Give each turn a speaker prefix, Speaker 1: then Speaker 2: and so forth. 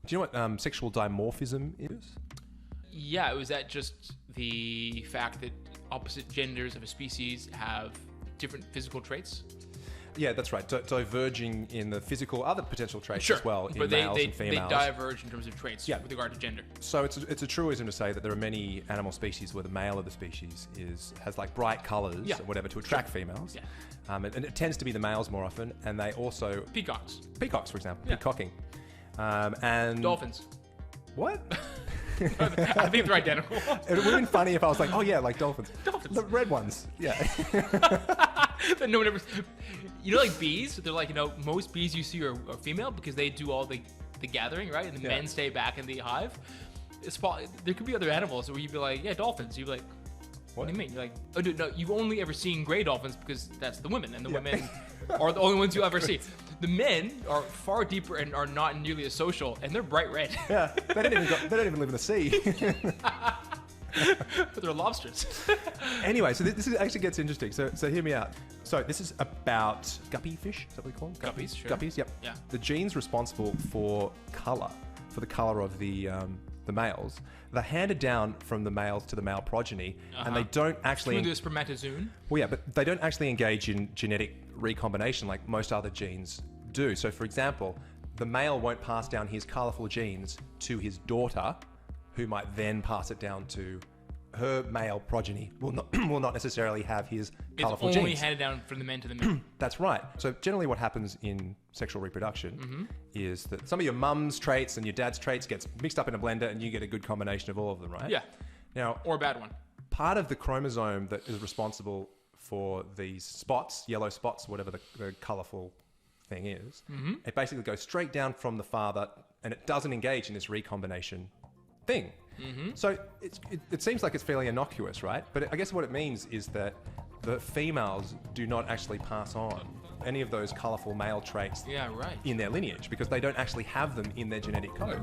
Speaker 1: Do you know what sexual dimorphism is?
Speaker 2: Yeah, was that just the fact that opposite genders of a species have different physical traits?
Speaker 1: Yeah, that's right. Diverging in the physical, other potential traits
Speaker 2: Sure,
Speaker 1: as well in
Speaker 2: but
Speaker 1: males and females.
Speaker 2: they diverge in terms of traits
Speaker 1: Yeah.
Speaker 2: with regard to gender.
Speaker 1: So it's a truism to say that there are many animal species where the male of the species has like bright colours
Speaker 2: Yeah.
Speaker 1: or whatever to attract females.
Speaker 2: Yeah.
Speaker 1: And it tends to be the males more often, and they also...
Speaker 2: Peacocks.
Speaker 1: Peacocks, for example.
Speaker 2: Yeah.
Speaker 1: Peacocking. And...
Speaker 2: Dolphins.
Speaker 1: What?
Speaker 2: I think they're identical.
Speaker 1: It would have been funny if I was like, oh yeah, like dolphins.
Speaker 2: Dolphins.
Speaker 1: The red ones. Yeah.
Speaker 2: But no one ever... You know, like bees? They're like, most bees you see are female because they do all the gathering, right? And the men stay back in the hive. There could be other animals where you'd be like, yeah, dolphins. You'd be like, what do you mean? You're like, oh, dude, no, you've only ever seen gray dolphins because that's the women, and the women are the only ones you ever see. The men are far deeper and are not nearly as social, and they're bright red.
Speaker 1: Yeah. They don't even live in the sea.
Speaker 2: But they're lobsters.
Speaker 1: Anyway, so this actually gets interesting. So hear me out. So this is about guppy fish. Is that what we call them?
Speaker 2: Guppies, sure.
Speaker 1: Guppies, yep.
Speaker 2: Yeah.
Speaker 1: The genes responsible for colour, for the colour of the males, they're handed down from the males to the male progeny, and they don't actually...
Speaker 2: Through the spermatozoon.
Speaker 1: Well, yeah, but they don't actually engage in genetic recombination like most other genes do. So, for example, the male won't pass down his colourful genes to his daughter, who might then pass it down to her male progeny. Will not necessarily have his colourful genes.
Speaker 2: It's only handed down from the men to the men.
Speaker 1: That's right. So generally what happens in sexual reproduction is that some of your mum's traits and your dad's traits gets mixed up in a blender and you get a good combination of all of them, right?
Speaker 2: Yeah.
Speaker 1: Now,
Speaker 2: Or a bad one.
Speaker 1: part of the chromosome that is responsible for these spots, yellow spots, whatever the colourful thing is, it basically goes straight down from the father and it doesn't engage in this recombination thing. So it seems like it's fairly innocuous, right? But I guess what it means is that the females do not actually pass on any of those colourful male traits
Speaker 2: Yeah, right.
Speaker 1: in their lineage because they don't actually have them in their genetic code.